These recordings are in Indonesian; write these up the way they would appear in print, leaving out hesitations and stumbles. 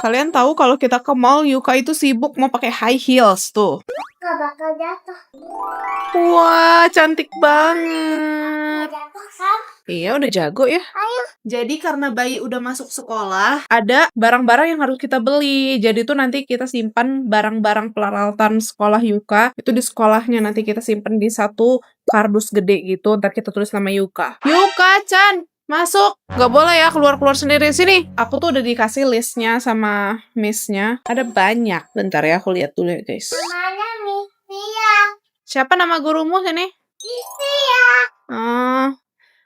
Kalian tahu kalau kita ke mall, Yuka itu sibuk mau pakai high heels tuh. Gak bakal jatuh. Wah, cantik banget. Jatuh kan? Iya, udah jago ya. Ayo. Jadi karena bayi udah masuk sekolah, ada barang-barang yang harus kita beli. Jadi tuh nanti kita simpan barang-barang peralatan sekolah Yuka. Itu di sekolahnya nanti kita simpan di satu kardus gede gitu. Ntar kita tulis nama Yuka. Yuka-chan, masuk. Gak boleh ya keluar-keluar sendiri. Sini. Aku tuh udah dikasih listnya sama miss-nya. Ada banyak. Bentar ya, aku lihat dulu ya guys. Namanya Miss Tia. Siapa nama gurumu sini? Miss Tia.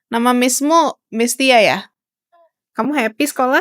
Nama missmu Miss Tia ya? Kamu happy sekolah?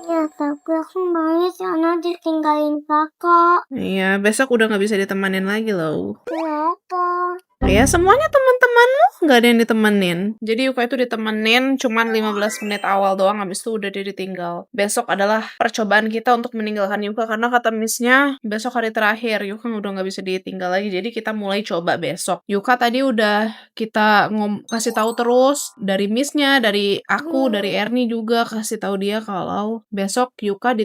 Ya, tapi aku nangis karena ditinggalin kakak. Iya, besok udah nggak bisa ditemanin lagi loh. Kenapa? Ya, semuanya teman-temanmu nggak ada yang ditemenin. Jadi Yuka itu ditemenin cuman 15 menit awal doang, habis itu udah dia ditinggal. Besok adalah percobaan kita untuk meninggalkan Yuka, karena kata miss-nya besok hari terakhir, Yuka udah nggak bisa ditinggal lagi. Jadi kita mulai coba besok. Yuka tadi udah kita kasih tahu terus dari miss-nya, dari aku, dari Ernie juga kasih tahu dia kalau besok Yuka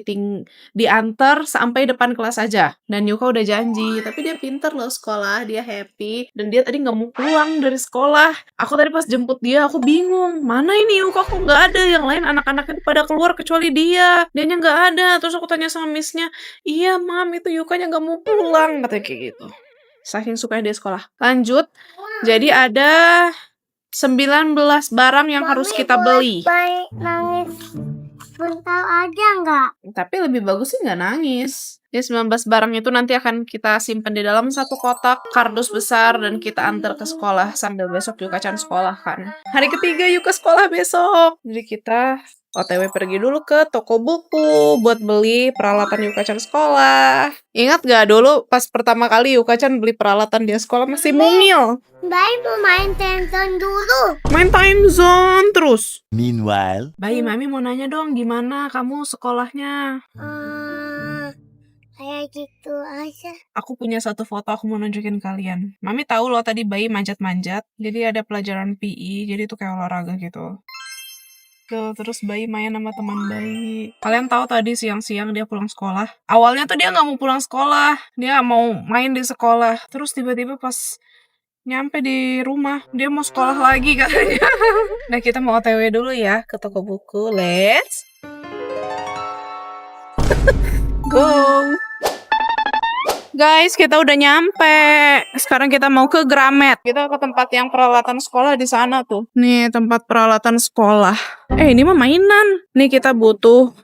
diantar sampai depan kelas aja. Dan Yuka udah janji, tapi dia pinter loh sekolah, dia happy, dan dia tadi nggak mau pulang dari sekolah. Aku tadi pas jemput dia, aku bingung, mana ini Yuka kok nggak ada, yang lain anak-anaknya pada keluar kecuali dianya nggak ada. Terus aku tanya sama miss-nya, iya mam, itu Yukanya nggak mau pulang, katanya kayak gitu. Saking sukanya dia sekolah. Lanjut, jadi ada 19 barang yang harus kita beli. Baik nangis bentar aja nggak? Tapi lebih bagus sih nggak nangis. Ya, 19 barang itu nanti akan kita simpan di dalam satu kotak kardus besar dan kita antar ke sekolah sambil besok Yuka-chan sekolah kan. Hari ketiga Yuka sekolah besok. Jadi kita OTW pergi dulu ke toko buku buat beli peralatan Yuka-chan sekolah. Ingat gak dulu pas pertama kali Yuka-chan beli peralatan dia sekolah masih mungil. Baik mau main tonton dulu. Main time zone terus. Meanwhile, Bayi, Mami mau nanya dong, gimana kamu sekolahnya? Kayak gitu aja. Aku punya satu foto, aku mau nunjukin kalian. Mami tahu loh tadi bayi manjat-manjat. Jadi ada pelajaran PE, jadi itu kayak olahraga gitu. Tuh, terus bayi main sama teman bayi. Kalian tahu tadi siang-siang dia pulang sekolah. Awalnya tuh dia nggak mau pulang sekolah. Dia mau main di sekolah. Terus tiba-tiba pas nyampe di rumah, dia mau sekolah lagi katanya. Nah, kita mau OTW dulu ya ke toko buku. Let's go! Guys, kita udah nyampe. Sekarang kita mau ke Gramet. Kita ke tempat yang peralatan sekolah di sana tuh. Nih, tempat peralatan sekolah. Ini mah mainan. Nih, kita butuh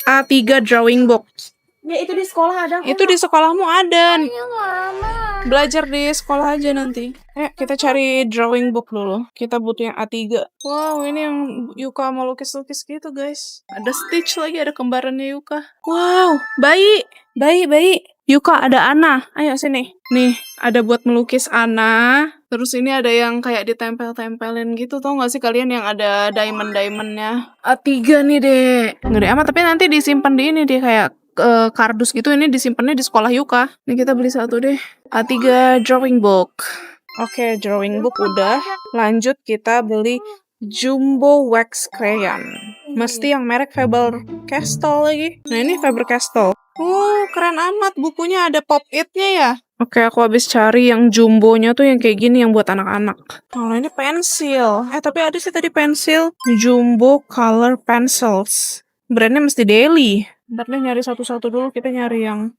A3 drawing box. Ya itu di sekolah ada. Itu di sekolahmu ada. Ayo mama. Belajar di sekolah aja nanti. Kita cari drawing book dulu. Kita butuh yang A3. Wow, ini yang Yuka mau lukis-lukis gitu, guys. Ada Stitch lagi, ada kembarannya Yuka. Wow, bayi. Yuka, ada Ana. Ayo sini. Nih, ada buat melukis Ana. Terus ini ada yang kayak ditempel-tempelin gitu. Tau gak sih kalian yang ada diamond-diamondnya? A3 nih, Dek. Ngeri amat, tapi nanti disimpan di ini deh, kayak kardus gitu. Ini disimpannya di sekolah Yuka. Ini kita beli satu deh. A3 drawing book. Oke, drawing book udah. Lanjut kita beli jumbo wax crayon. Mesti yang merek Faber-Castell lagi. Nah, ini Faber-Castell. Keren amat. Bukunya ada pop-it-nya ya. Oke, aku habis cari yang jumbonya tuh yang kayak gini, yang buat anak-anak. Kalau ini pensil. Tapi ada sih tadi pensil. Jumbo color pencils. Brandnya mesti Daily. Ntar deh nyari satu-satu dulu. Kita nyari yang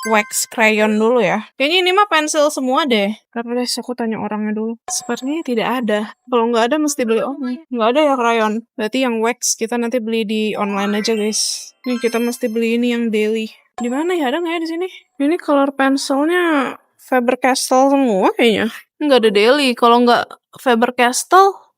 wax crayon dulu ya. Kayaknya ini mah pensil semua deh. Tapi deh, aku tanya orangnya dulu. Sepertinya tidak ada. Kalau nggak ada mesti beli online. Nggak ada ya crayon. Berarti yang wax kita nanti beli di online aja guys. Nih kita mesti beli ini yang Daily. Di mana ya? Ada nggak ya di sini? Ini color pensilnya Faber-Castell semua kayaknya. Nggak ada Daily. Kalau nggak Faber-Castell,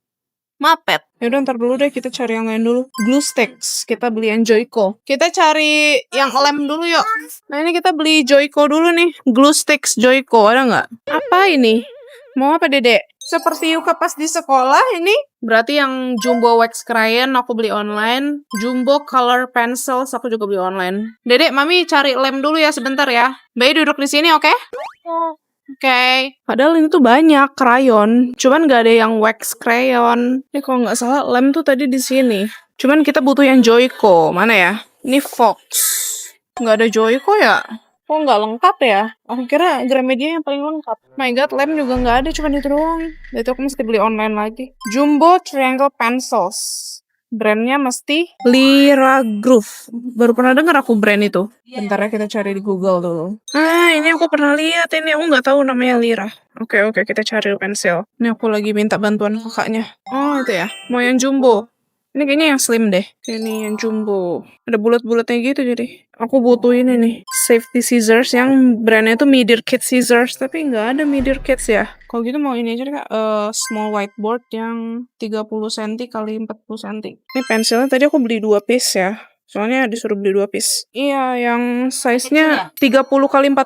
Mapet. Yaudah ntar dulu deh, kita cari yang lain dulu. Glue sticks, kita beli yang Joico. Kita cari yang lem dulu yuk. Nah ini kita beli Joico dulu nih. Glue sticks Joico, ada nggak? Apa ini? Mau apa Dedek? Seperti Yuka pas di sekolah ini. Berarti yang jumbo wax crayon aku beli online. Jumbo color pencils aku juga beli online. Dedek, Mami cari lem dulu ya sebentar ya. Bayi duduk di sini, oke? Oke. Padahal ini tuh banyak crayon, cuman nggak ada yang wax crayon. Ini kalau nggak salah lem tuh tadi di sini. Cuman kita butuh yang Joico. Mana ya? Ini Fox. Nggak ada Joyko ya? Kok nggak lengkap ya? Aku kira Gramedia yang paling lengkap. My God, lem juga nggak ada, cuma itu doang. Itu aku mesti beli online lagi. Jumbo Triangle Pencils. Brandnya mesti Lira Groove. Baru pernah dengar aku brand itu. Bentar ya, kita cari di Google dulu. Ah, ini aku pernah lihat. Ini aku nggak tahu namanya Lira. Oke, kita cari pensil. Ini aku lagi minta bantuan kakaknya. Oh, itu ya. Mau yang jumbo. Ini kayaknya yang slim deh. Ini yang jumbo. Ada bulat-bulatnya gitu jadi. Aku butuh ini nih. Safety scissors yang brandnya tuh Medir Kit Scissors. Tapi nggak ada Medir Kits ya. Kalau gitu mau ini aja deh kak. Small whiteboard yang 30 cm kali 40 cm. Ini pensilnya tadi aku beli 2 piece ya. Soalnya disuruh beli 2 piece. Iya, yang size-nya 30 kali 40.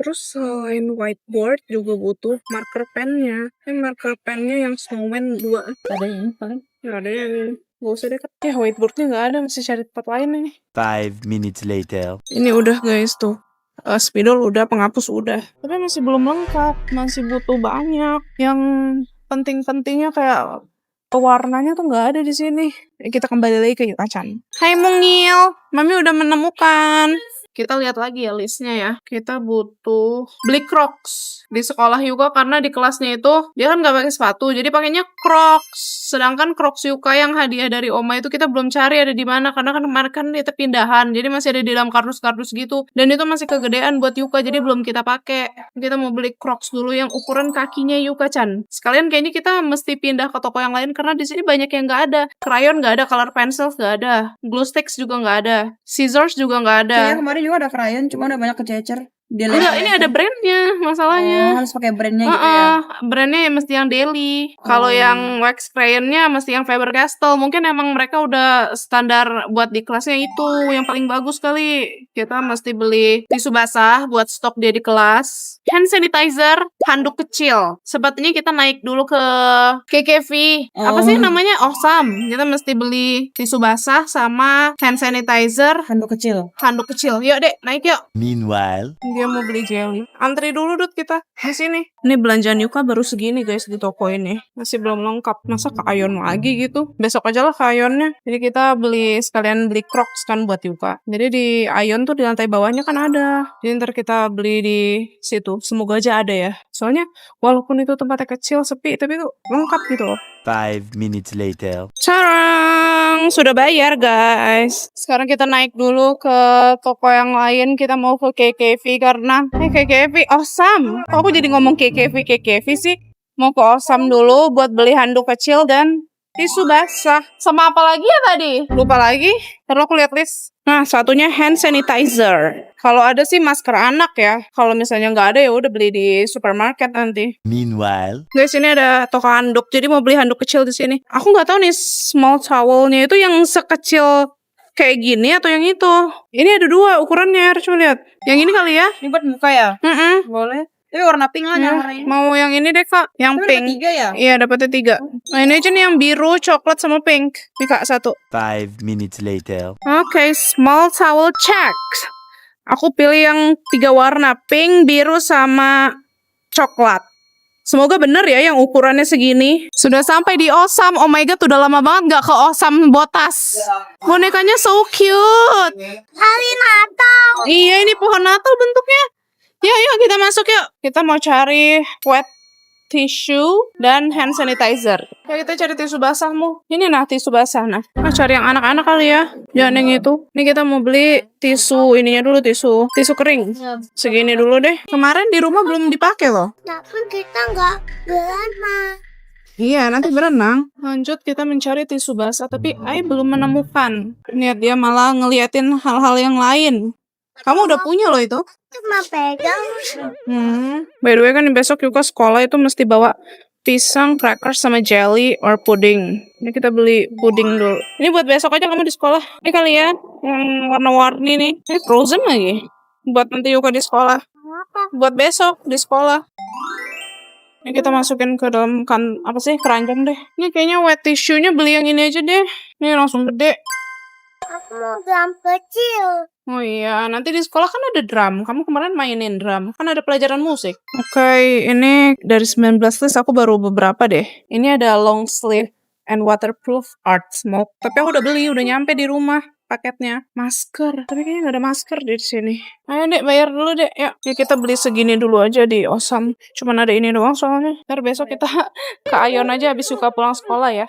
Terus selain whiteboard juga butuh marker pennya. Ini marker pennya yang snowman 2. Ada ini paling? Nggak ada yang ini. Gak usah deh, Kak. Ya, whiteboardnya nggak ada. Mesti cari tempat lain nih. 5 minutes later. Ini udah guys tuh. Spidol udah, penghapus udah. Tapi masih belum lengkap. Masih butuh banyak. Yang penting-pentingnya kayak warnanya tuh nggak ada di sini. Kita kembali lagi ke Yuka-chan. Hai Mungil, Mami udah menemukan. Kita lihat lagi ya listnya ya. Kita butuh beli Crocs di sekolah Yuka karena di kelasnya itu dia kan nggak pakai sepatu, jadi pakainya Crocs. Sedangkan Crocs Yuka yang hadiah dari Oma itu kita belum cari ada di mana karena kan kemarin kan itu pindahan, jadi masih ada di dalam kardus-kardus gitu. Dan itu masih kegedean buat Yuka, jadi belum kita pakai. Kita mau beli Crocs dulu yang ukuran kakinya Yuka-chan. Sekalian kayaknya kita mesti pindah ke toko yang lain karena di sini banyak yang nggak ada. Crayon nggak ada, color pencils nggak ada, glue sticks juga nggak ada, scissors juga nggak ada. Kayaknya kemarin juga ada crayon, cuma udah banyak kececer. Enggak, ini ada brandnya masalahnya. Oh, harus pakai brandnya gitu ya. Brandnya mesti yang daily. Kalau yang wax crayonnya mesti yang Faber-Castell. Mungkin emang mereka udah standar buat di kelasnya itu yang paling bagus kali. Kita mesti beli tisu basah buat stok dia di kelas. Hand sanitizer, handuk kecil. Sepertinya kita naik dulu ke KKV. Apa sih namanya? Awesome. Kita mesti beli tisu basah sama hand sanitizer, Handuk kecil. handuk kecil. Yuk dek, naik yuk. Meanwhile, Dia mau beli jelly. Antri dulu Dut kita. Di sini. Ini belanjaan Yuka baru segini guys di toko ini. Masih belum lengkap. Masa ke Aeon lagi gitu? Besok aja lah ke Aeonnya. Jadi kita sekalian beli Crocs kan buat Yuka. Jadi di Aeon tuh di lantai bawahnya kan ada. Jadi ntar kita beli di situ. Semoga aja ada ya. Soalnya walaupun itu tempatnya kecil, sepi, tapi itu lengkap gitu loh. 5 minutes later. Carang, sudah bayar guys. Sekarang kita naik dulu ke toko yang lain. Kita mau ke KKV karena KKV awesome. Kok aku jadi ngomong KKV sih? Mau ke awesome dulu buat beli handuk kecil dan tisu basah. Sama apa lagi ya tadi? Lupa lagi. Terus aku lihat list. Nah, satunya hand sanitizer. Kalau ada sih masker anak ya. Kalau misalnya nggak ada ya udah beli di supermarket nanti. Meanwhile, Guys, ini ada toko handuk. Jadi mau beli handuk kecil di sini. Aku nggak tahu nih small towelnya itu yang sekecil kayak gini atau yang itu. Ini ada 2 ukurannya. Coba lihat. Yang ini kali ya? Ini buat muka ya? Boleh. Tapi warna pink lah yang warnanya. Mau yang ini deh kak. Yang Tapi pink. ada 3 ya? Iya, dapetnya 3. Nah, ini aja nih yang biru, coklat sama pink. Nih kak, 1. 5 minutes later. Oke, small towel check. Aku pilih yang 3 warna, pink, biru, sama coklat. Semoga bener ya yang ukurannya segini. Sudah sampai di Osam. Oh my god, udah lama banget gak ke Osam Botas. Bonekanya so cute. Hari Natal. Iya, ini pohon Natal bentuknya. Yuk kita masuk yuk. Kita mau cari wet tissue dan hand sanitizer. Ya kita cari tisu basahmu. Ini nah tisu basah nah. Cari yang anak-anak kali ya. Jangan yang itu. Ini kita mau beli tisu ininya dulu, tisu kering. Segini dulu deh. Kemarin di rumah belum dipakai loh. Tapi kita nggak berenang. Iya, nanti berenang. Lanjut kita mencari tisu basah, tapi Ai belum menemukan. Lihat dia malah ngeliatin hal-hal yang lain. Kamu udah punya loh itu. Cuma pegang. By the way kan besok Yuka sekolah itu mesti bawa pisang, crackers, sama jelly or pudding. Ini kita beli pudding dulu. Ini buat besok aja kamu di sekolah. Ini kali ya, yang warna-warni nih. Ini frozen lagi. Buat nanti Yuka di sekolah. Buat besok di sekolah. Ini kita masukin ke dalam keranjang deh. Ini kayaknya wet tissue-nya beli yang ini aja deh. Ini langsung gede. Aku mau drum kecil. Oh iya, nanti di sekolah kan ada drum. Kamu kemarin mainin drum. Kan ada pelajaran musik. Oke, ini dari 19 list aku baru beberapa deh. Ini ada long sleeve and waterproof art smoke. Tapi aku udah beli, udah nyampe di rumah. paketnya. Masker. Tapi kayaknya nggak ada masker di sini. Ayo Dek, bayar dulu Dek. Yuk kita beli segini dulu aja di Osam. Cuman ada ini doang soalnya. Ntar besok kita ke Ayon aja habis suka pulang sekolah ya.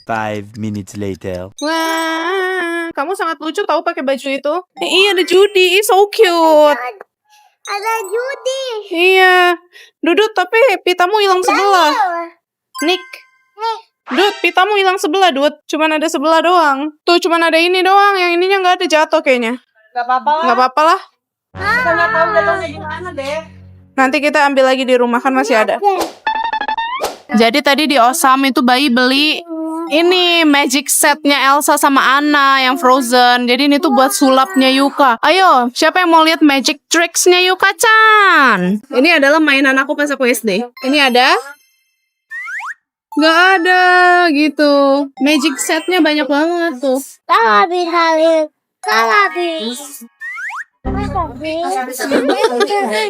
5 minutes later. Wah, kamu sangat lucu tahu pakai baju itu. Iya, ada Judy. Ih, so cute. Ada Judy. Iya. Dudut, tapi pitamu hilang sebelah. Nick. Dud, pitamu hilang sebelah, Dud. Cuman ada sebelah doang. Tuh, cuman ada ini doang. Yang ininya nggak ada, jatuh kayaknya. Gak apa-apa lah. Nggak apa-apa lah. Kita nggak tahu jatuhnya gimana deh. Nanti kita ambil lagi di rumah, kan masih ada. Jadi tadi di Osam itu Bayi beli ini magic setnya Elsa sama Anna yang Frozen. Jadi ini tuh buat sulapnya Yuka. Ayo, siapa yang mau lihat magic tricksnya Yuka-chan? Ini adalah mainan aku pas aku SD. Ini ada? Nggak ada gitu. Magic setnya banyak banget tuh. Kalabis.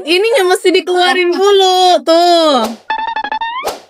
Ini nggak mesti dikeluarin dulu tuh.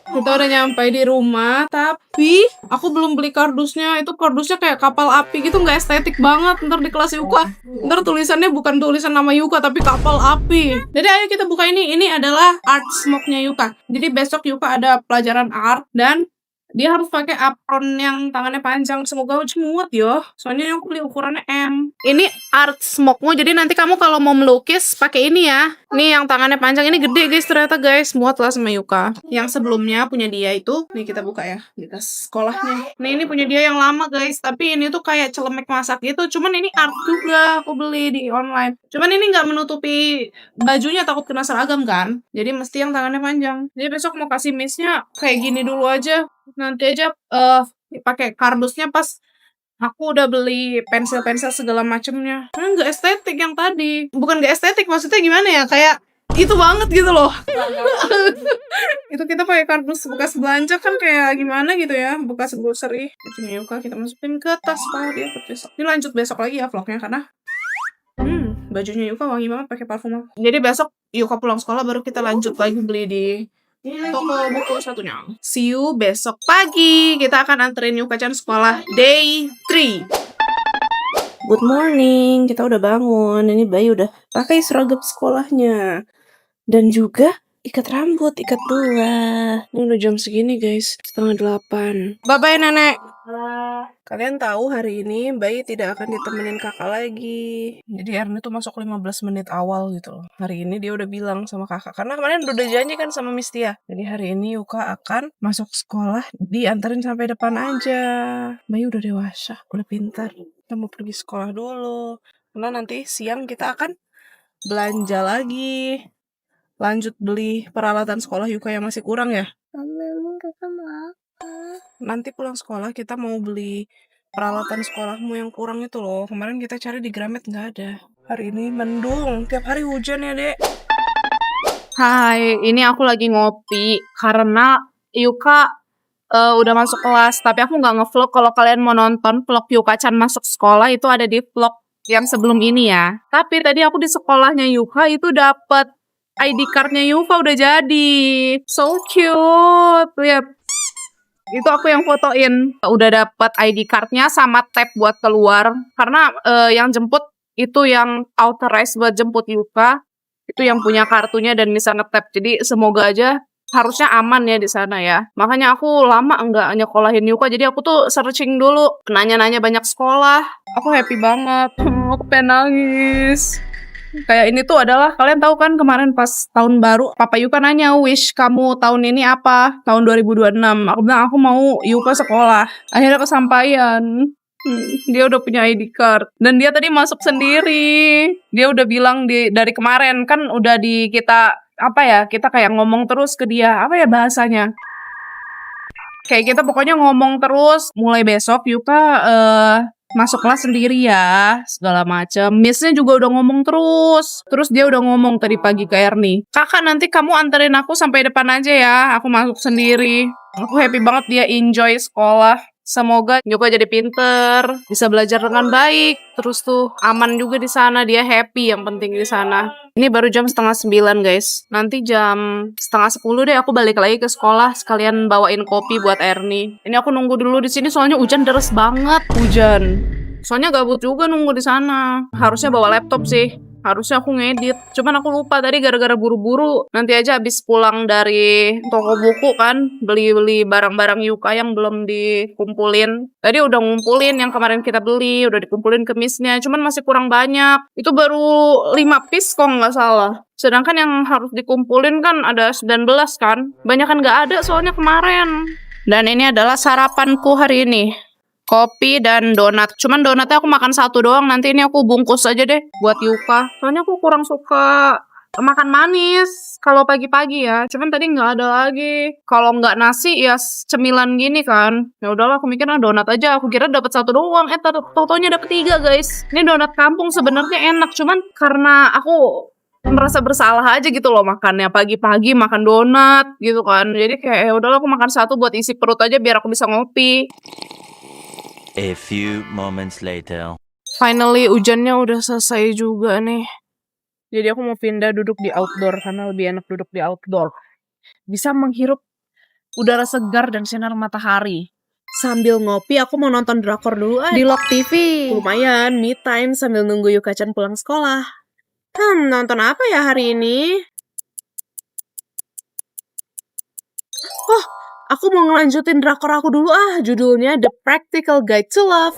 Kita udah nyampe di rumah, tapi aku belum beli kardusnya. Itu kardusnya kayak kapal api gitu, nggak estetik banget. Ntar di kelas Yuka, ntar tulisannya bukan tulisan nama Yuka, tapi kapal api. Jadi ayo kita buka ini. Ini adalah art smoke-nya Yuka. Jadi besok Yuka ada pelajaran art, dan dia harus pakai apron yang tangannya panjang. Semoga muat yo. Soalnya yang beli ukurannya M. Ini art smoke-mu. Jadi nanti kamu kalau mau melukis pakai ini ya. Nih yang tangannya panjang ini gede guys, ternyata guys. Muat lah sama Yuka. Yang sebelumnya punya dia itu, nih kita buka ya di tas sekolahnya. Nah ini punya dia yang lama guys. Tapi ini tuh kayak celemek masak gitu. Cuman ini art juga. Aku beli di online. Cuman ini nggak menutupi bajunya, takut kena seragam kan. Jadi mesti yang tangannya panjang. Jadi besok mau kasih miss-nya kayak gini dulu aja. Nanti aja pakai kardusnya pas aku udah beli pensil-pensil segala macemnya. Nggak estetik yang tadi. Bukan nggak estetik, maksudnya gimana ya? Kayak itu banget gitu loh. Itu kita pakai kardus bekas belanja kan kayak gimana gitu ya, bekas grocery. Itu Yuka kita masukin ke tas kalau dia ikut besok. Ini lanjut besok lagi ya vlognya karena bajunya Yuka wangi banget pakai parfum aku. Jadi besok Yuka pulang sekolah baru kita lanjut lagi beli di toko buku satunya. See you besok pagi. Kita akan anterin Yuka-chan sekolah day 3. Good morning. Kita udah bangun. Ini Bayi udah pakai seragam sekolahnya. Dan juga ikat rambut, ikat dua. Ini udah jam segini guys, 7:30. Bye-bye nenek. Kalian tahu hari ini Bayi tidak akan ditemenin kakak lagi. Jadi Ernie tuh masuk 15 menit awal gitu loh. Hari ini dia udah bilang sama kakak. Karena kemarin udah janji kan sama Miss Tia. Jadi hari ini Yuka akan masuk sekolah, dianterin sampai depan aja. Bayi udah dewasa, udah pintar. Kita mau pergi sekolah dulu. Karena nanti siang kita akan belanja lagi. Lanjut beli peralatan sekolah Yuka yang masih kurang ya. Nanti pulang sekolah kita mau beli peralatan sekolahmu yang kurang itu loh. Kemarin kita cari di Gramet nggak ada. Hari ini mendung, tiap hari hujan ya dek. Hai, ini aku lagi ngopi karena Yuka udah masuk kelas. Tapi aku nggak ngevlog. Kalau kalian mau nonton vlog Yuka-chan masuk sekolah itu ada di vlog yang sebelum ini ya. Tapi tadi aku di sekolahnya Yuka itu dapet ID card-nya Yuka udah jadi. So cute. Lihat. Itu aku yang fotoin. Udah dapat ID card-nya sama tab buat keluar. Karena yang jemput itu yang authorized buat jemput Yuka. Itu yang punya kartunya dan bisa nge-tap. Jadi semoga aja harusnya aman ya di sana ya. Makanya aku lama enggak nyekolahin Yuka. Jadi aku tuh searching dulu. Nanya-nanya banyak sekolah. Aku happy banget. Aku pengen nangis. Kayak ini tuh adalah, kalian tahu kan kemarin pas tahun baru, Papa Yuka nanya, wish kamu tahun ini apa? Tahun 2026. Aku bilang, aku mau Yuka sekolah. Akhirnya kesampaian. Dia udah punya ID card. Dan dia tadi masuk sendiri. Dia udah bilang dari kemarin, kan udah di kita, apa ya, kita kayak ngomong terus ke dia. Apa ya bahasanya? Kayak kita pokoknya ngomong terus, mulai besok Yuka masuk kelas sendiri ya, segala macem. Miss-nya juga udah ngomong terus. Terus dia udah ngomong tadi pagi ke Ernie, kakak nanti kamu anterin aku sampai depan aja ya, aku masuk sendiri. Aku happy banget dia enjoy sekolah. Semoga Yuka jadi pinter, bisa belajar dengan baik. Terus tuh aman juga di sana, dia happy yang penting di sana. Ini baru jam 8:30 guys. Nanti jam 9:30 deh aku balik lagi ke sekolah sekalian bawain kopi buat Ernie. Ini aku nunggu dulu di sini soalnya hujan deras banget, hujan. Soalnya gabut juga nunggu di sana. Harusnya bawa laptop sih. Harusnya aku ngedit. Cuman aku lupa tadi gara-gara buru-buru. Nanti aja abis pulang dari toko buku kan, beli-beli barang-barang Yuka yang belum dikumpulin. Tadi udah ngumpulin yang kemarin kita beli, udah dikumpulin kemisnya. Cuman masih kurang banyak. Itu baru 5 piece kok nggak salah. Sedangkan yang harus dikumpulin kan ada 19 kan. Banyak kan nggak ada soalnya kemarin. Dan ini adalah sarapanku hari ini. Kopi dan donat. Cuman donatnya aku makan satu doang. Nanti ini aku bungkus aja deh buat Yuka. Soalnya aku kurang suka makan manis kalau pagi-pagi ya. Cuman tadi nggak ada lagi. Kalau nggak nasi ya cemilan gini kan. Ya udahlah aku mikir donat aja. Aku kira dapat satu doang. Totonya dapat 3 guys. Ini donat kampung sebenarnya enak. Cuman karena aku merasa bersalah aja gitu loh makannya pagi-pagi makan donat gitu kan. Jadi kayak ya udahlah aku makan satu buat isi perut aja biar aku bisa ngopi. A few moments later. Finally hujannya udah selesai juga nih. Jadi aku mau pindah duduk di outdoor karena lebih enak duduk di outdoor. Bisa menghirup udara segar dan sinar matahari. Sambil ngopi aku mau nonton drakor dulu di Lok TV. Lumayan me time sambil nunggu Yuka-chan pulang sekolah. Nonton apa ya hari ini? Oh, aku mau ngelanjutin drakor aku dulu judulnya The Practical Guide to Love.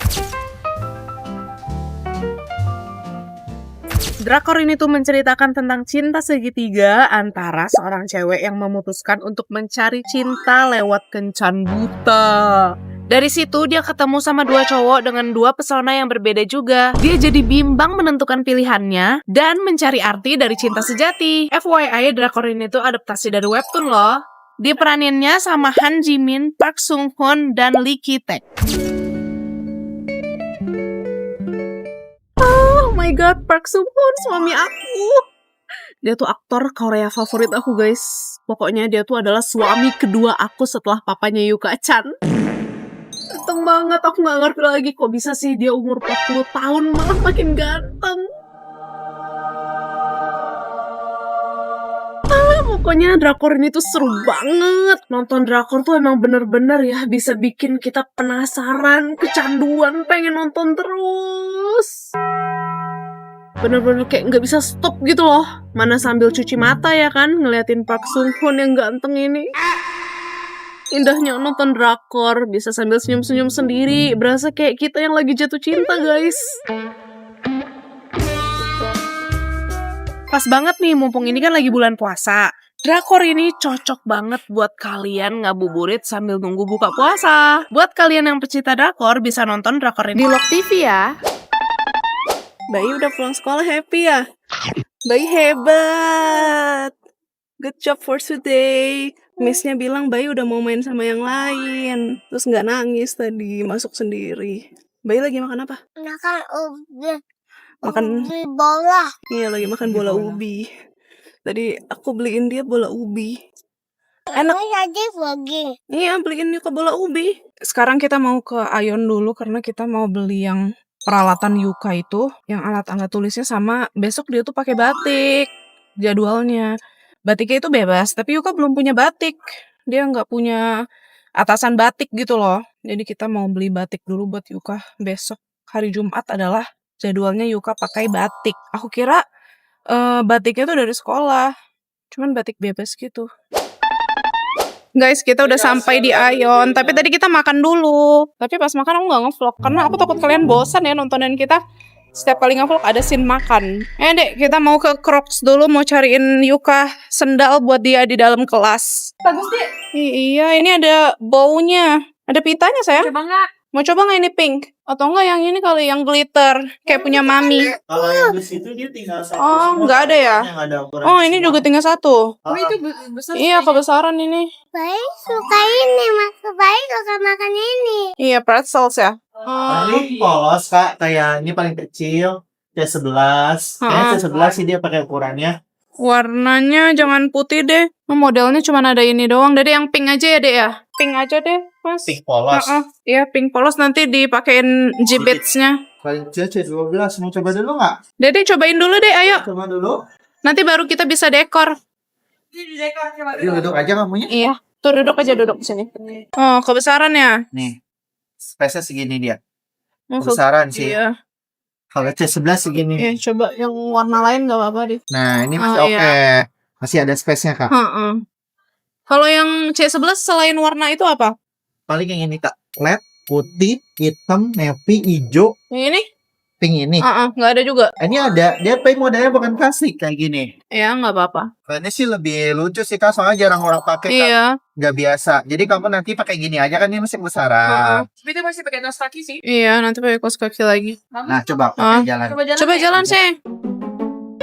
Drakor ini tuh menceritakan tentang cinta segitiga antara seorang cewek yang memutuskan untuk mencari cinta lewat kencan buta. Dari situ dia ketemu sama 2 cowok dengan 2 pesona yang berbeda juga. Dia jadi bimbang menentukan pilihannya dan mencari arti dari cinta sejati. FYI, drakor ini tuh adaptasi dari webtoon loh. Diperaninnya sama Han Ji Min, Park Sung Hoon, dan Lee Ki Taek. Oh my god, Park Sung Hoon, suami aku. Dia tuh aktor Korea favorit aku guys. Pokoknya dia tuh adalah suami kedua aku setelah papanya Yuka-chan. Ganteng banget, aku gak ngerti lagi kok bisa sih dia umur 40 tahun malah makin ganteng. Pokoknya drakor ini tuh seru banget. Nonton drakor tuh emang bener-bener ya bisa bikin kita penasaran, kecanduan, pengen nonton terus. Bener-bener kayak nggak bisa stop gitu loh. Mana sambil cuci mata ya kan, ngeliatin Park Sung Hoon yang ganteng ini. Indahnya nonton drakor, bisa sambil senyum-senyum sendiri. Berasa kayak kita yang lagi jatuh cinta guys. Pas banget nih, mumpung ini kan lagi bulan puasa. Drakor ini cocok banget buat kalian ngabuburit sambil nunggu buka puasa. Buat kalian yang pecinta drakor, bisa nonton drakor ini di Lok TV ya. Bayi udah pulang sekolah happy ya? Bayi hebat! Good job for today. Miss-nya bilang Bayi udah mau main sama yang lain. Terus nggak nangis tadi, masuk sendiri. Bayi lagi makan apa? Makan ubi. Makan Ubi bola. Iya, lagi makan bola ubi. Tadi aku beliin dia bola ubi. Enak. Tadi pergi. Iya, beliin Yuka bola ubi. Sekarang kita mau ke Aeon dulu karena kita mau beli yang peralatan Yuka itu, yang alat-alat tulisnya sama. Besok dia tuh pakai batik jadwalnya. Batiknya itu bebas, tapi Yuka belum punya batik. Dia nggak punya atasan batik gitu loh. Jadi kita mau beli batik dulu buat Yuka. Besok hari Jumat adalah jadwalnya Yuka pakai batik. Aku kira batiknya tuh dari sekolah. Cuman batik bebas gitu. Guys, kita udah sampai di Aeon. Tapi tadi kita makan dulu. Tapi pas makan aku gak nge-vlog. Karena aku takut kalian bosan ya nontonin kita. Setiap kali nge-vlog ada scene makan. Dek, kita mau ke Crocs dulu. Mau cariin Yuka sendal buat dia di dalam kelas. Bagus deh. Iya, ini ada baunya. Ada pitanya sayang. Coba nggak? Mau coba nggak ini pink? Atau enggak yang ini kali, yang glitter. Kayak punya mami. Kalau yang di situ dia tinggal satu. Oh, semua, nggak ada ya? yang ada ukuran Oh, ini semua. juga tinggal satu. Oh itu besar. Iya, kebesaran ini. Bayi suka ini, Mas. Bayi suka makan ini. Iya, pretzels ya. Nah, ini polos kak, kayak ini paling kecil, C11. Kayaknya C11 sih dia pakai ukurannya. Warnanya jangan putih deh. Modelnya cuma ada ini doang. Jadi yang pink aja ya, Dek ya? Pink aja deh. Pas. Pink polos. Iya, pink polos nanti dipakein Jibbits-nya. Paling kecil 12. Mau coba dulu nggak? Dede cobain dulu deh, ayo. Coba dulu. Nanti baru kita bisa dekor. Ini di dekor coba Yuk, duduk aja kamunya. Iya. Tuh duduk aja duduk sini. Oh, kebesaran ya? Nih. Space-nya segini dia. Oh, Kebesaran sih. Iya. Kalau C11 segini. Iya, coba yang warna lain gak apa-apa deh. Nah, ini masih Oh, oke. iya. Masih ada space-nya, Kak. Heeh. Kalau yang C11 selain warna itu apa? Paling yang ini, Kak. Flat, putih, hitam, navy, hijau, Yang ini? pink ini. Nggak ada juga. Ini ada. Dia paint modelnya bukan klasik kayak gini. Ya, nggak apa-apa. Ini sih lebih lucu sih, Kak. Soalnya jarang orang pakai, Kak. Iya. Nggak biasa. Jadi kamu nanti pakai gini aja kan, ini masih besaran. Tapi itu masih pakai kaos kaki sih. Iya, nanti pakai kaos kaki lagi. Nah, coba pakai jalan. Coba jalan, Seng.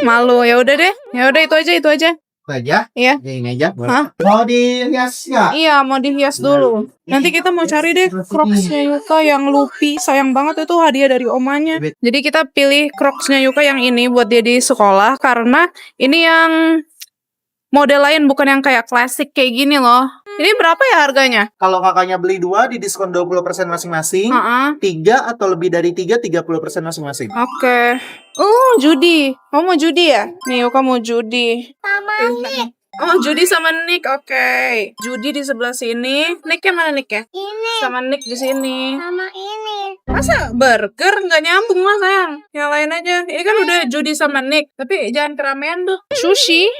Malu, ya udah deh. Ya udah itu aja. Itu aja? Iya. Ini aja. Hah? Mau dihias nggak? Iya, mau dihias dulu. Nanti kita mau cari deh Crocs-nya Yuka yang Luffy. Sayang banget itu hadiah dari omanya. Jadi kita pilih Crocs-nya Yuka yang ini buat dia di sekolah. Karena ini yang model lain, bukan yang kayak klasik kayak gini loh. Ini berapa ya harganya? Kalau kakaknya beli 2, didiskon 20% masing-masing. 3 atau lebih dari 3, 30% masing-masing. Oke. Judi. Kamu mau judi ya? Nih, Yuka mau judi. Sama Nick. Oh, judi sama Nick. Oke. Judi di sebelah sini. Nicknya mana Nick ya? Ini. Sama Nick di sini. Sama ini. Masa burger nggak nyambung lah sayang? Yang lain aja. Ini kan udah judi sama Nick. Tapi jangan keramaian tuh. Sushi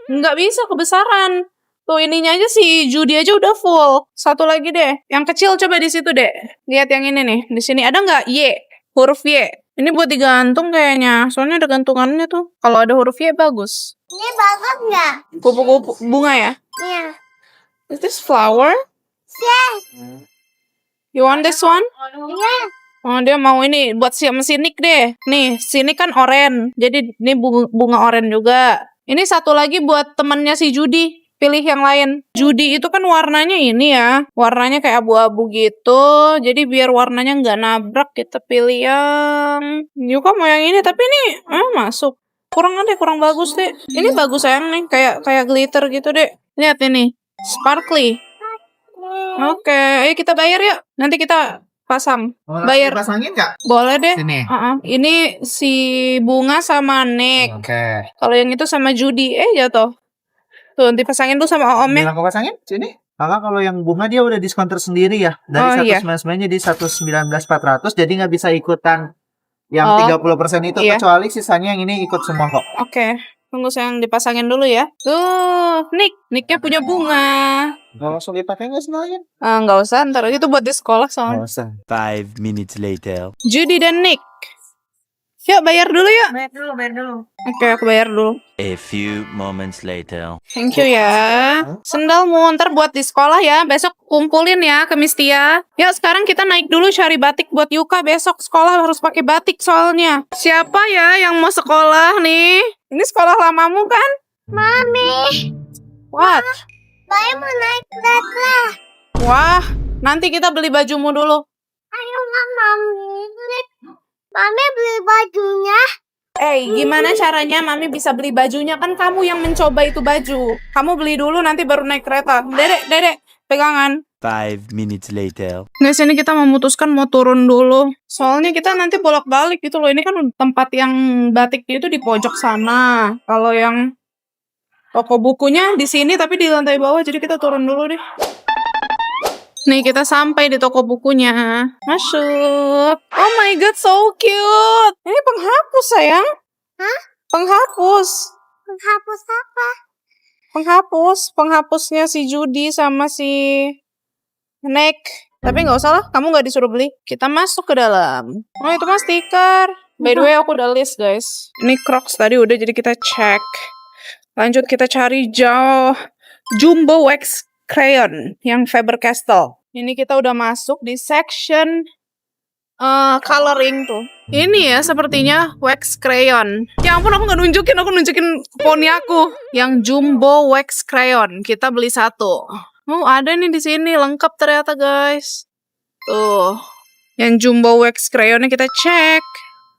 nggak bisa kebesaran. Tuh ininya aja sih judi aja udah full. Satu lagi deh. Yang kecil coba di situ deh. Lihat yang ini nih. Di sini ada nggak Y? Huruf Y. Ini buat digantung kayaknya. Soalnya ada gantungannya tuh. Kalau ada huruf Y bagus. Ini bagus nggak? Kupu-kupu bunga ya? Iya. Is this flower? Yes. You want this one? Iya. Oh, dia mau ini buat si Nick deh. Nih, sini kan oren. Jadi ini bunga oren juga. Ini satu lagi buat temennya si Judi. Pilih yang lain. Judi itu kan warnanya ini ya. Warnanya kayak abu-abu gitu. Jadi biar warnanya nggak nabrak, kita pilih yang... Yuka mau yang ini, tapi ini masuk. Kurang bagus deh. Ini bagus sayang nih. Kayak glitter gitu deh. Lihat ini. Sparkly. Oke, ayo kita bayar yuk. Nanti kita pasang. Bayar. Pasangin nggak? Boleh deh. Sini. Ini si bunga sama Nick. Oke. Kalau yang itu sama Judi. Jatuh. Tuh, dipasangin tuh sama Om ya. Bilang aku pasangin? Sini. Kakak kalau yang bunga dia udah diskon tersendiri ya. Dari 199 jadi 119.400. Jadi nggak bisa ikutan yang 30% itu. Iya. Kecuali sisanya yang ini ikut semua kok. Oke. Tunggu sayang dipasangin dulu ya. Tuh, Nicknya punya bunga. Nggak langsung dipakai nggak senangin? Nggak usah, ntar aja itu buat di sekolah soalnya. Nggak usah. 5 minutes later. Judy dan Nick. Yuk, bayar dulu yuk. Bayar dulu. Oke, aku bayar dulu. A few moments later. Thank you ya. Sendalmu ntar buat di sekolah ya. Besok kumpulin ya ke Miss Tia. Yuk, sekarang kita naik dulu cari batik buat Yuka. Besok sekolah harus pakai batik soalnya. Siapa ya yang mau sekolah nih? Ini sekolah lamamu kan? Mami. What? Saya mau naik kereta. Wah, nanti kita beli bajumu dulu. Ayo Mami. Mami beli bajunya. Gimana caranya Mami bisa beli bajunya? Kan kamu yang mencoba itu baju. Kamu beli dulu nanti baru naik kereta. Dedek, pegangan. 5 minutes later. Guys, ini kita memutuskan mau turun dulu. Soalnya kita nanti bolak-balik gitu loh. Ini kan tempat yang batik itu di pojok sana. Kalau yang toko bukunya di sini tapi di lantai bawah. Jadi kita turun dulu deh. Nih, kita sampai di toko bukunya. Masuk. Oh my god, so cute. Ini penghapus, sayang. Hah? Penghapus. Menghapus apa? Penghapusnya si Judi sama si Nick. Tapi nggak usah lah, kamu nggak disuruh beli. Kita masuk ke dalam. Oh, itu mah stiker. By the way, aku udah list, guys. Ini Crocs tadi udah, jadi kita cek. Lanjut kita cari Jumbo Wax Crayon yang Faber-Castell. Ini kita udah masuk di section coloring tuh. Ini ya sepertinya wax crayon. Ya ampun, aku nunjukin poni aku. Yang Jumbo Wax Crayon. Kita beli satu. Oh, ada nih di sini lengkap ternyata, guys. Tuh. Yang Jumbo Wax Crayonnya kita cek.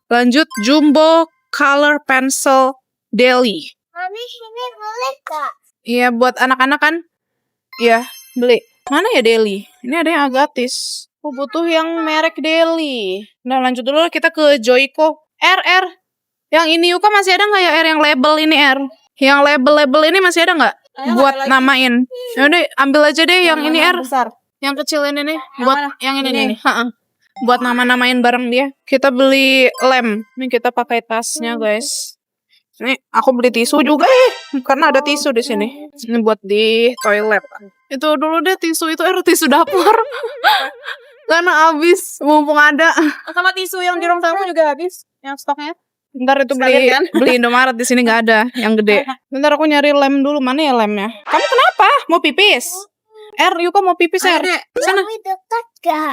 Lanjut Jumbo Color Pencil Daily. Mami sini boleh kak? Iya, buat anak-anak kan? Iya, beli. Mana ya Daily? Ini ada yang Agatis. Aku butuh yang merek Daily. Nah lanjut dulu kita ke Joico. R. Yang ini Yuka masih ada nggak ya R yang label ini R? Yang label-label ini masih ada nggak? Buat namain. Yaudah ambil aja deh yang ini R. Besar. Yang kecil ini nih. Yang Buat mana? yang ini Ini. nih. Buat nama-namain bareng dia. Kita beli lem. Ini kita pakai tasnya guys. Ini aku beli tisu juga karena ada tisu di sini. Ini buat di toilet. Itu dulu deh tisu itu tisu dapur. Karena habis mumpung ada. Sama tisu yang di ruang tamu juga habis. Yang stoknya. Bentar itu Sekalian kan? beli Indomaret di sini nggak ada yang gede. Bentar aku nyari lem dulu. Mana ya lemnya? Kamu kenapa? Mau pipis? Yuka mau pipis Ayo, R. Dek. Sana. Mami dekat gak?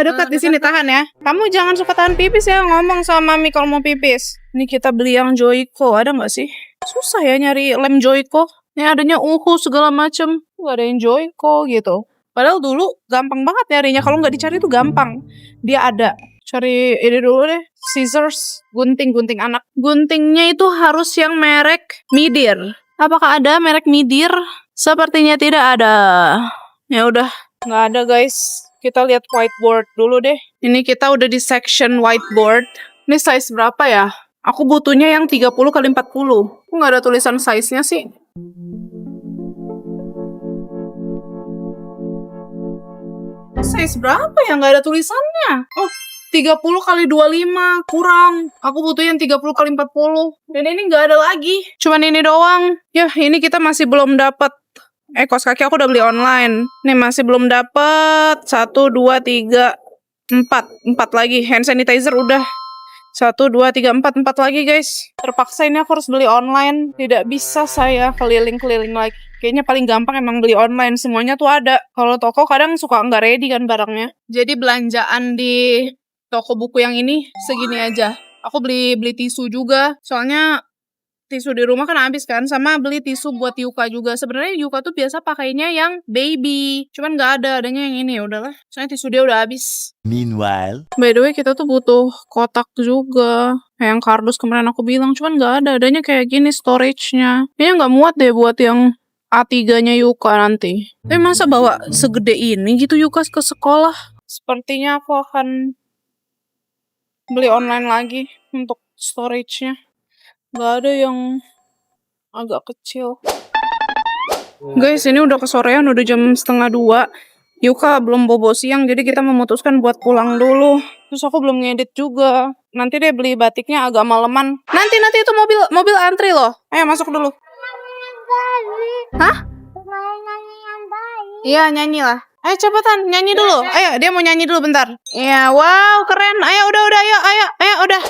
Dekat di sini tahan ya. Kamu jangan suka tahan pipis ya. Ngomong sama Mami kalau mau pipis. Ini kita beli yang Joico. Ada nggak sih? Susah ya nyari lem Joico. Ini adanya segala macem. Gak ada yang Joico gitu. Padahal dulu gampang banget nyarinya. Kalau nggak dicari itu gampang. Dia ada. Cari ini dulu deh. Scissors. Gunting anak. Guntingnya itu harus yang merek Midir. Apakah ada merek Midir? Sepertinya tidak ada. Ya udah, nggak ada guys. Kita lihat whiteboard dulu deh. Ini kita udah di section whiteboard. Ini size berapa ya? Aku butuhnya yang 30 kali 40. Kok nggak ada tulisan size-nya sih? Size berapa ya? Nggak ada tulisannya. Oh, 30 kali 25 kurang. Aku butuh yang 30 kali 40. Dan ini nggak ada lagi. Cuman ini doang. Ya, ini kita masih belum dapat. Kaos kaki aku udah beli online. Nih masih belum dapat. 1, 2, 3, 4. 4 lagi. Hand sanitizer udah. 1, 2, 3, 4. 4 lagi guys. Terpaksa ini aku harus beli online. Tidak bisa saya keliling-keliling lagi. Kayaknya paling gampang emang beli online. Semuanya tuh ada. Kalau toko kadang suka nggak ready kan barangnya. Jadi belanjaan di toko buku yang ini segini aja. Aku beli tisu juga. Soalnya tisu di rumah kan habis kan. Sama beli tisu buat Yuka juga. Sebenarnya Yuka tuh biasa pakainya yang baby. Cuman nggak ada. Adanya yang ini. Udahlah. Soalnya tisu dia udah habis. Meanwhile, By the way kita tuh butuh kotak juga. Kayak yang kardus kemarin aku bilang. Cuman nggak ada. Adanya kayak gini storage-nya. Kayaknya nggak muat deh buat yang A3-nya Yuka nanti. Tapi masa bawa segede ini gitu Yuka ke sekolah? Sepertinya aku akan beli online lagi untuk storage-nya. Gak ada yang agak kecil. Guys, ini udah kesorean, udah jam 1:30. Yuka belum bobo siang, jadi kita memutuskan buat pulang dulu. Terus aku belum ngedit juga. Nanti deh beli batiknya agak maleman. Nanti itu mobil antri loh. Ayo masuk dulu. Hah? Permainan yang baik. Iya, nyanyi lah. Ayo cepetan, nyanyi dulu. Ayo, dia mau nyanyi dulu bentar. Iya, wow, keren. Ayo, udah, ayo, udah.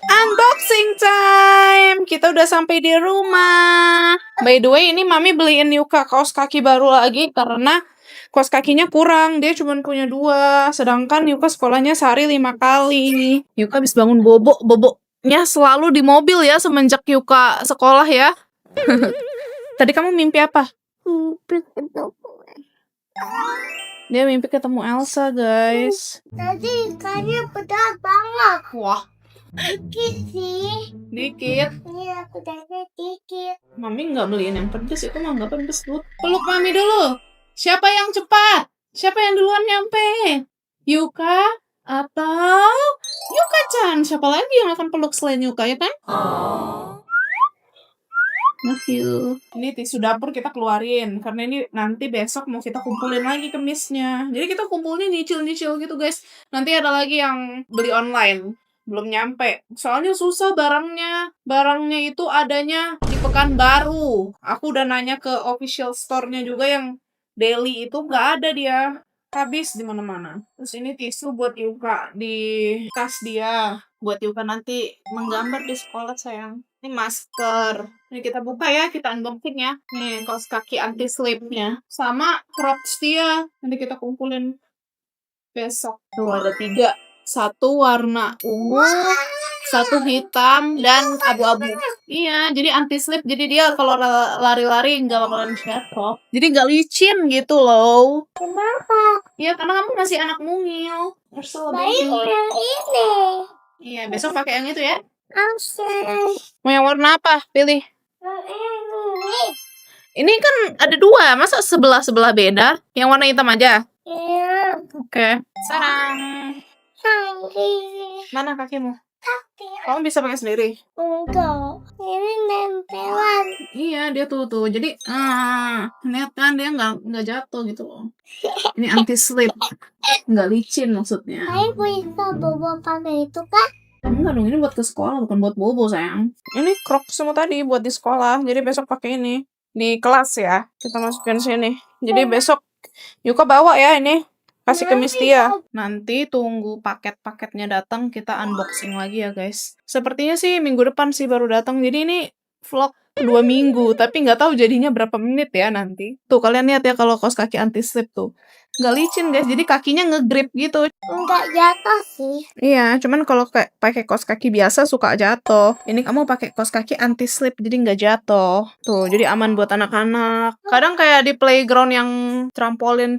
Unboxing time. Kita udah sampai di rumah. By the way, ini Mami beliin Yuka kaos kaki baru lagi karena kaos kakinya kurang. Dia cuma punya 2. Sedangkan Yuka sekolahnya sehari 5 kali. Yuka habis bangun boboknya selalu di mobil ya semenjak Yuka sekolah ya. Tadi kamu mimpi apa? Dia mimpi ketemu Elsa, guys. Tadi ikannya pedas banget. Wah, Dikit sih. dikit. Iya, pedasnya dikit. Mami nggak beliin yang pedes, itu mah nggak pedes, Bud. Peluk Mami dulu. Siapa yang cepat? Siapa yang duluan nyampe? Yuka atau Yuka-chan? Siapa lagi yang akan peluk selain Yuka, ya kan? Love you. Ini tisu dapur kita keluarin karena ini nanti besok mau kita kumpulin lagi kemisnya. Jadi kita kumpulnya nyicil-nyicil gitu guys. Nanti ada lagi yang beli online. Belum nyampe. Soalnya susah barangnya. Barangnya itu adanya di Pekanbaru. Aku udah nanya ke official store-nya juga yang Daily itu nggak ada dia. Habis di mana-mana. Terus ini tisu buat Yuka di tas dia. Buat Yuka nanti menggambar di sekolah sayang. Ini masker. Ini kita buka ya, kita unboxing ya. Nih kaos kaki anti slip-nya. Sama crocs dia. Nanti kita kumpulin besok. Tuh ada 3. 1 warna ungu, 1 hitam, dan abu-abu. Iya, jadi anti slip. Jadi dia kalau lari-lari nggak bakalan jatuh. Jadi nggak licin gitu loh. Kenapa? Iya, karena kamu masih anak mungil. Baik yang ini. Iya, besok pakai yang itu ya. Asal. Mau yang warna apa? Pilih. Yang ini. Ini kan ada dua, masa sebelah-sebelah beda? Yang warna hitam aja? Iya. Oke. Sarang. Kaki. Mana kakimu? Kaki. Kamu bisa pakai sendiri? Enggak. Ini nempelan. Iya, dia tuh. Jadi, lihat kan dia nggak jatuh gitu loh. Ini anti slip, nggak licin maksudnya. Saya bisa bawa pakai itu kan? Enggak dong, ini buat ke sekolah, bukan buat bobo sayang. Ini Crocs semua tadi buat di sekolah, jadi besok pakai ini. Di kelas ya, kita masukin sini. Jadi besok Yuka bawa ya ini, kasih ke Miss Tia. Nanti tunggu paket-paketnya datang, kita unboxing lagi ya guys. Sepertinya sih minggu depan sih baru datang, jadi ini vlog 2 minggu, tapi nggak tahu jadinya berapa menit ya nanti. Tuh kalian lihat ya kalau kaos kaki anti slip tuh. Nggak licin guys, jadi kakinya nge-grip gitu. Enggak jatuh sih. Iya, cuman kalau kayak pakai kaos kaki biasa suka jatuh. Ini kamu pakai kaos kaki anti slip jadi nggak jatuh. Tuh, jadi aman buat anak-anak. Kadang kayak di playground yang trampolin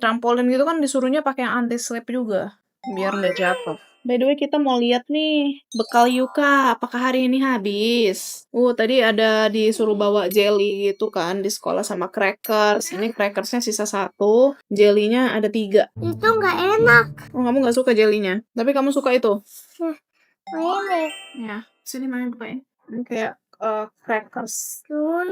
gitu kan disuruhnya pakai yang anti slip juga biar nggak jatuh. By the way, kita mau lihat nih bekal Yuka. Apakah hari ini habis? Tadi ada disuruh bawa jelly gitu kan di sekolah sama crackers. Ini crackersnya sisa 1, jellynya ada 3. Itu enggak enak. Oh, kamu nggak suka jelinya? Tapi kamu suka itu? Ini. Ya, sini main bukain. Ini kayak crackers. Cuma.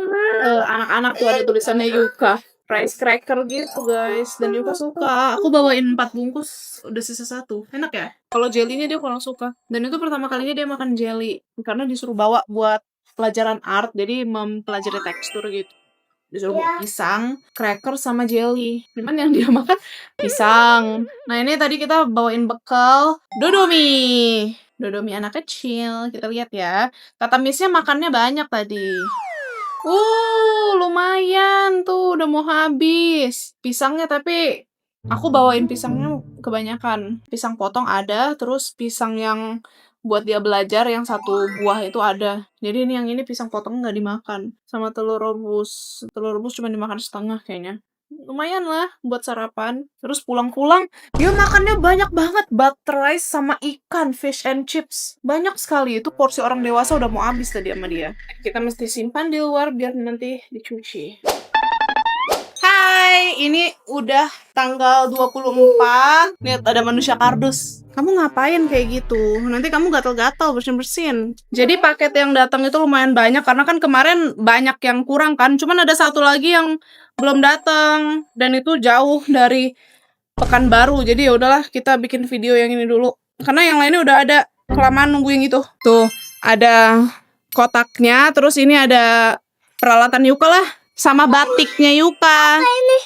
Anak-anak tuh ada tulisannya Yuka. Rice cracker gitu guys. Dan Yuka suka. Aku bawain 4 bungkus, udah sisa 1. Enak ya? Kalau jelinya dia kurang suka. Dan itu pertama kalinya dia makan jelly. Karena disuruh bawa buat pelajaran art, jadi mempelajari tekstur gitu. Disuruh bawa pisang, cracker, sama jelly. Cuman yang dia makan pisang. Nah ini tadi kita bawain bekal Dodomi. Dodomi anak kecil. Kita lihat ya. Kata Miss-nya makannya banyak tadi. Lumayan tuh. Udah mau habis. Pisangnya tapi aku bawain pisangnya kebanyakan. Pisang potong ada. Terus pisang yang buat dia belajar yang 1 buah itu ada. Jadi yang ini pisang potong nggak dimakan. Sama telur rebus. Telur rebus cuma dimakan setengah kayaknya. Lumayan lah buat sarapan. Terus pulang-pulang dia makannya banyak banget. Butter rice sama ikan, fish and chips. Banyak sekali. Itu porsi orang dewasa udah mau habis tadi sama dia. Kita mesti simpan di luar biar nanti dicuci. Hai, ini udah tanggal 24. Lihat ada manusia kardus. Kamu ngapain kayak gitu? Nanti kamu gatal-gatal bersin-bersin. Jadi paket yang datang itu lumayan banyak karena kan kemarin banyak yang kurang kan. Cuman ada 1 lagi yang belum datang dan itu jauh dari Pekanbaru. Jadi ya udahlah kita bikin video yang ini dulu. Karena yang lainnya udah ada, kelamaan nunggu yang itu. Tuh, ada kotaknya, terus ini ada peralatan Yuka lah sama batiknya Yuka. Apa ini?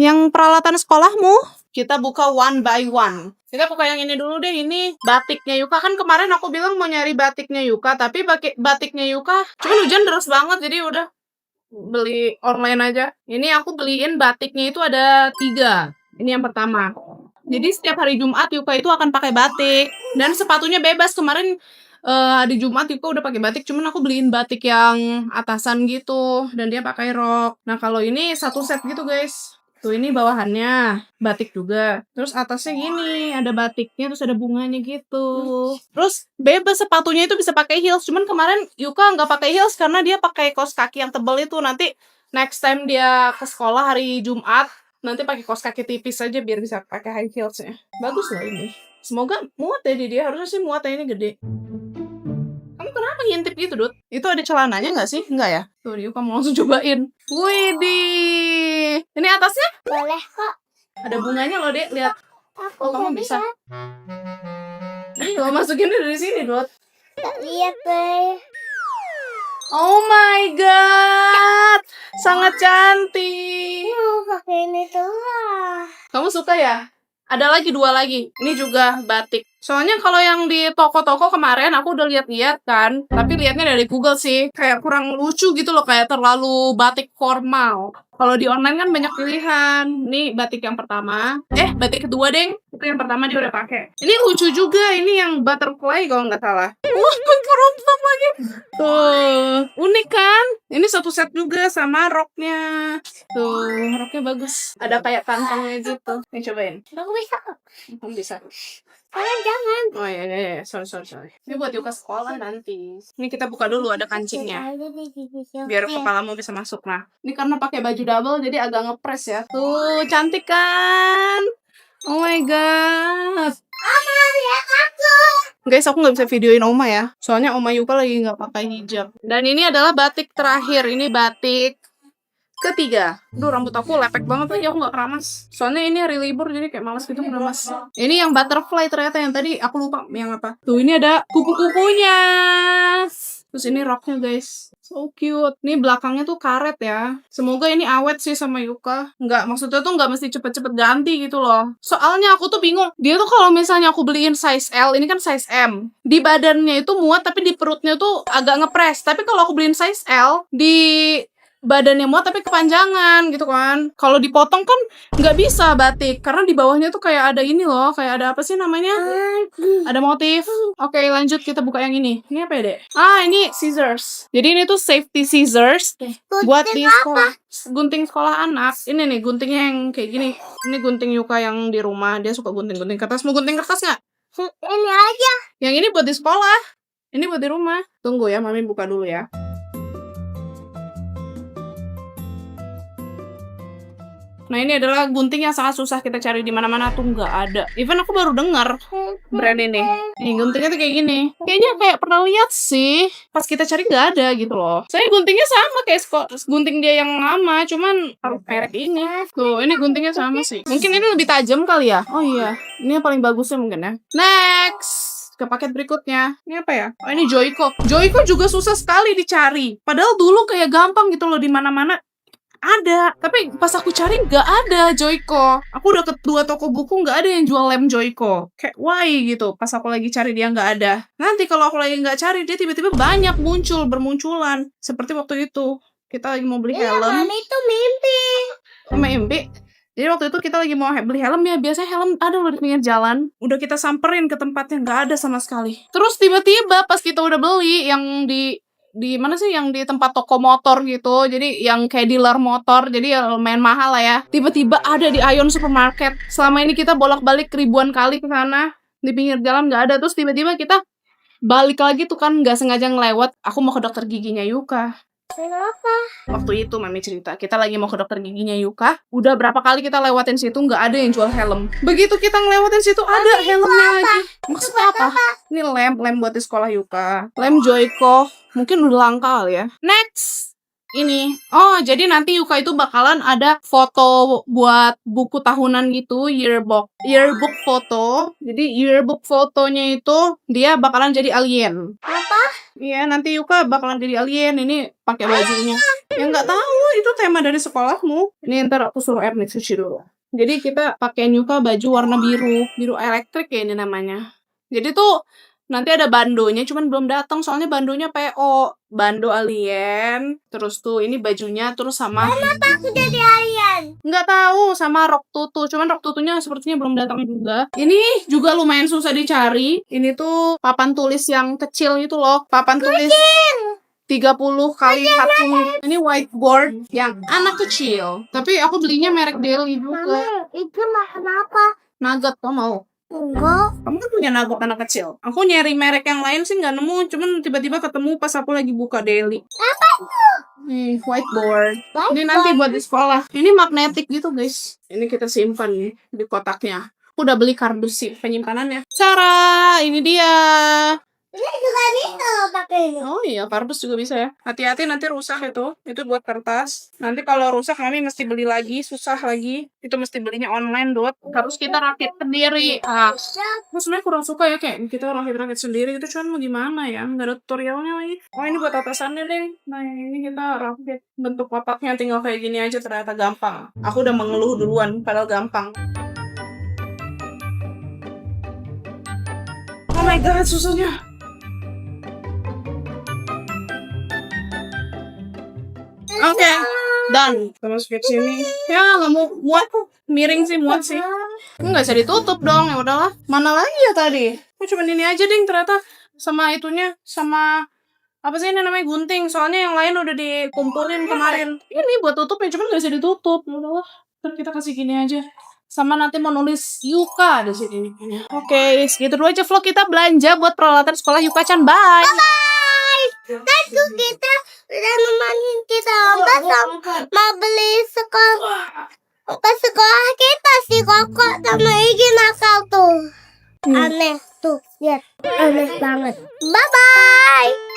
Yang peralatan sekolahmu. Kita buka one by one. Kita buka yang ini dulu deh. Ini batiknya Yuka. Kan kemarin aku bilang mau nyari batiknya Yuka, tapi batiknya Yuka cuman hujan deras banget, jadi udah beli online aja. Ini aku beliin batiknya itu ada 3. Ini yang pertama. Jadi setiap hari Jumat Yuka itu akan pakai batik. Dan sepatunya bebas. Kemarin di Jumat Yuka udah pakai batik, cuman aku beliin batik yang atasan gitu. Dan dia pakai rok. Nah kalau ini 1 set gitu guys. Tuh ini bawahannya batik juga. Terus atasnya gini, ada batiknya, terus ada bunganya gitu. Terus bebas sepatunya itu bisa pakai heels. Cuman kemarin Yuka nggak pakai heels karena dia pakai kaos kaki yang tebal itu. Nanti next time dia ke sekolah hari Jumat, nanti pakai kaos kaki tipis aja biar bisa pakai high heelsnya. Bagus loh ini. Semoga muat ya di dia. Harusnya sih muatannya ini gede. Kamu kenapa ngintip gitu, Dut? Itu ada celananya nggak sih? Enggak ya? Tuh, Yuka mau langsung cobain. Widih. Ini atasnya? Boleh kok. Ada bunganya loh, Dek. Lihat. Aku Kamu nggak bisa. Lo masukinnya dari sini, Dut. Tak lihat deh. Oh my god. Sangat cantik. Pakai ini tuh. Kamu suka ya? Ada lagi 2 lagi. Ini juga batik. Soalnya kalau yang di toko-toko kemarin aku udah lihat-lihat kan, tapi lihatnya dari Google sih. Kayak kurang lucu gitu loh, kayak terlalu batik formal. Kalau di online kan banyak pilihan. Ini batik yang pertama. Batik kedua, Deng. Itu yang pertama dia udah pakai. Ini lucu juga, ini yang butterfly kalau nggak salah. Wah, perut sama lagi. Tuh, unik kan? Ini satu set juga sama roknya. Tuh, roknya bagus. Ada kayak kantongnya gitu. Nih cobain. Aku bisa. Kamu bisa. Jangan. Oh iya. Sorry. Ini buat Yuka sekolah nanti. Ini kita buka dulu, ada kancingnya. Biar kepalamu bisa masuk. Nah, ini karena pakai baju double jadi agak ngepres ya. Tuh, cantik kan? Oh my god. Guys, aku nggak bisa videoin Oma ya. Soalnya Oma Yuka lagi nggak pakai hijab. Dan ini adalah batik terakhir. Ini batik ketiga. Duh, rambut aku lepek banget lagi. Aku nggak keramas. Soalnya ini hari libur, jadi kayak malas gitu keramas. Ini yang butterfly ternyata. Yang tadi aku lupa yang apa. Tuh, ini ada kupu-kupunya. Terus ini roknya, guys. So cute. Ini belakangnya tuh karet ya. Semoga ini awet sih sama Yuka. Maksudnya tuh nggak mesti cepet-cepet ganti gitu loh. Soalnya aku tuh bingung. Dia tuh kalau misalnya aku beliin size L, ini kan size M. Di badannya itu muat, tapi di perutnya tuh agak ngepres. Tapi kalau aku beliin size L, di badannya muat tapi kepanjangan gitu kan. Kalau dipotong kan nggak bisa batik. Karena di bawahnya tuh kayak ada ini loh. Kayak ada apa sih namanya? Ada motif. Oke, lanjut kita buka yang ini. Ini apa ya, Dek? Ini scissors. Jadi ini tuh safety scissors buat di sekolah. Gunting sekolah anak. Ini nih guntingnya yang kayak gini. Ini gunting Yuka yang di rumah. Dia suka gunting-gunting kertas. Mau gunting kertas nggak? Ini aja. Yang ini buat di sekolah. Ini buat di rumah. Tunggu ya, Mami buka dulu ya. Nah, ini adalah gunting yang sangat susah kita cari di mana-mana tuh nggak ada. Even aku baru dengar brand ini. Nih, guntingnya tuh kayak gini. Kayaknya kayak pernah lihat sih. Pas kita cari nggak ada gitu loh. Saya guntingnya sama kayak gunting dia yang lama, cuman merek ini. Tuh, ini guntingnya sama sih. Mungkin ini lebih tajam kali ya. Oh iya, ini yang paling bagusnya mungkin ya. Next. Ke paket berikutnya. Ini apa ya? Oh, ini Joico. Joico juga susah sekali dicari. Padahal dulu kayak gampang gitu loh di mana-mana. Ada, tapi pas aku cari nggak ada Joico. Aku udah ke 2 toko buku nggak ada yang jual lem Joico. Kayak why gitu. Pas aku lagi cari dia nggak ada. Nanti kalau aku lagi nggak cari dia tiba-tiba banyak bermunculan. Seperti waktu itu kita lagi mau beli helm. Mami itu mimpi. Mimpi. Jadi waktu itu kita lagi mau beli helm ya. Biasanya helm ada loh di pinggir jalan. Udah kita samperin ke tempatnya nggak ada sama sekali. Terus tiba-tiba pas kita udah beli yang di mana sih yang di tempat toko motor gitu, jadi yang kayak dealer motor, jadi ya lumayan mahal lah ya. Tiba-tiba ada di Ion Supermarket. Selama ini kita bolak-balik ribuan kali ke sana, di pinggir jalan nggak ada. Terus tiba-tiba kita balik lagi tuh kan, nggak sengaja ngelewat. Aku mau ke dokter giginya Yuka. Kenapa? Waktu itu Mami cerita, kita lagi mau ke dokter giginya Yuka. Udah berapa kali kita lewatin situ, nggak ada yang jual helm. Begitu kita ngelewatin situ, ada helmnya lagi. Maksudnya apa? Ini lem buat di sekolah Yuka. Lem Joico. Mungkin udah langka kali ya. Next! Ini. Oh, jadi nanti Yuka itu bakalan ada foto buat buku tahunan gitu, yearbook foto. Jadi yearbook fotonya itu dia bakalan jadi alien. Apa? Iya, nanti Yuka bakalan jadi alien. Ini pakai bajunya. Ya nggak tahu, itu tema dari sekolahmu. Ini ntar aku suruh Ernest cuci dulu. Jadi kita pakai Yuka baju warna biru elektrik ya ini namanya. Jadi tuh nanti ada bandonya, cuman belum datang soalnya bandonya PO, bando alien. Terus tuh ini bajunya terus sama. Kenapa aku jadi alien? Nggak tahu, sama rok tutu. Cuman rok tutunya sepertinya belum datang juga. Ini juga lumayan susah dicari. Ini tuh papan tulis yang kecil gitu loh. Papan tulis 30 kali 40. Ini whiteboard yang anak kecil. Tapi aku belinya merek Deli juga. Mami, itu makan apa? Nugget, kau mau? Enggak. Kamu kan punya nugget anak kecil. Aku nyari merek yang lain sih nggak nemu. Cuman tiba-tiba ketemu pas aku lagi buka Deli. Apa itu? Nih, whiteboard. Ini nanti buat di sekolah. Ini magnetik gitu, guys. Ini kita simpan nih di kotaknya. Aku udah beli kardus sih penyimpanannya. Cara, ini dia. Ini juga bisa loh pakai ini. Oh iya, kardus juga bisa ya. Hati-hati nanti rusak itu. Itu buat kertas. Nanti kalau rusak kami mesti beli lagi, susah lagi. Itu mesti belinya online, Dot. Harus kita rakit sendiri. Aku sebenarnya kurang suka ya kayak kita rakit-rakit sendiri itu, cuman mau gimana ya? Nggak ada tutorialnya lagi. Oh, ini buat atasannya deh. Nah, ini kita rakit. Bentuk kotaknya tinggal kayak gini aja, ternyata gampang. Aku udah mengeluh duluan, padahal gampang. Oh my god, susahnya. Oke, done. Kita masuk ke sini. Ya, nggak mau muat. Miring sih, muat sih. Nggak bisa ditutup dong, ya udahlah. Mana lagi ya tadi? Cuma ini aja ding ternyata. Sama itunya, sama Apa sih ini namanya gunting? Soalnya yang lain udah dikumpulin kemarin. Ini buat tutupnya, cuman gak bisa ditutup. Udah lah, ntar kita kasih gini aja. Sama nanti mau nulis Yuka di sini. Oke, segitu dulu aja vlog kita belanja buat peralatan sekolah Yuka-chan. Bye. Thank you kita udah nemenin kita mau beli ke sekolah kita si Koko sama Igi nakal tuh. Aneh tuh, lihat aneh banget. Bye bye.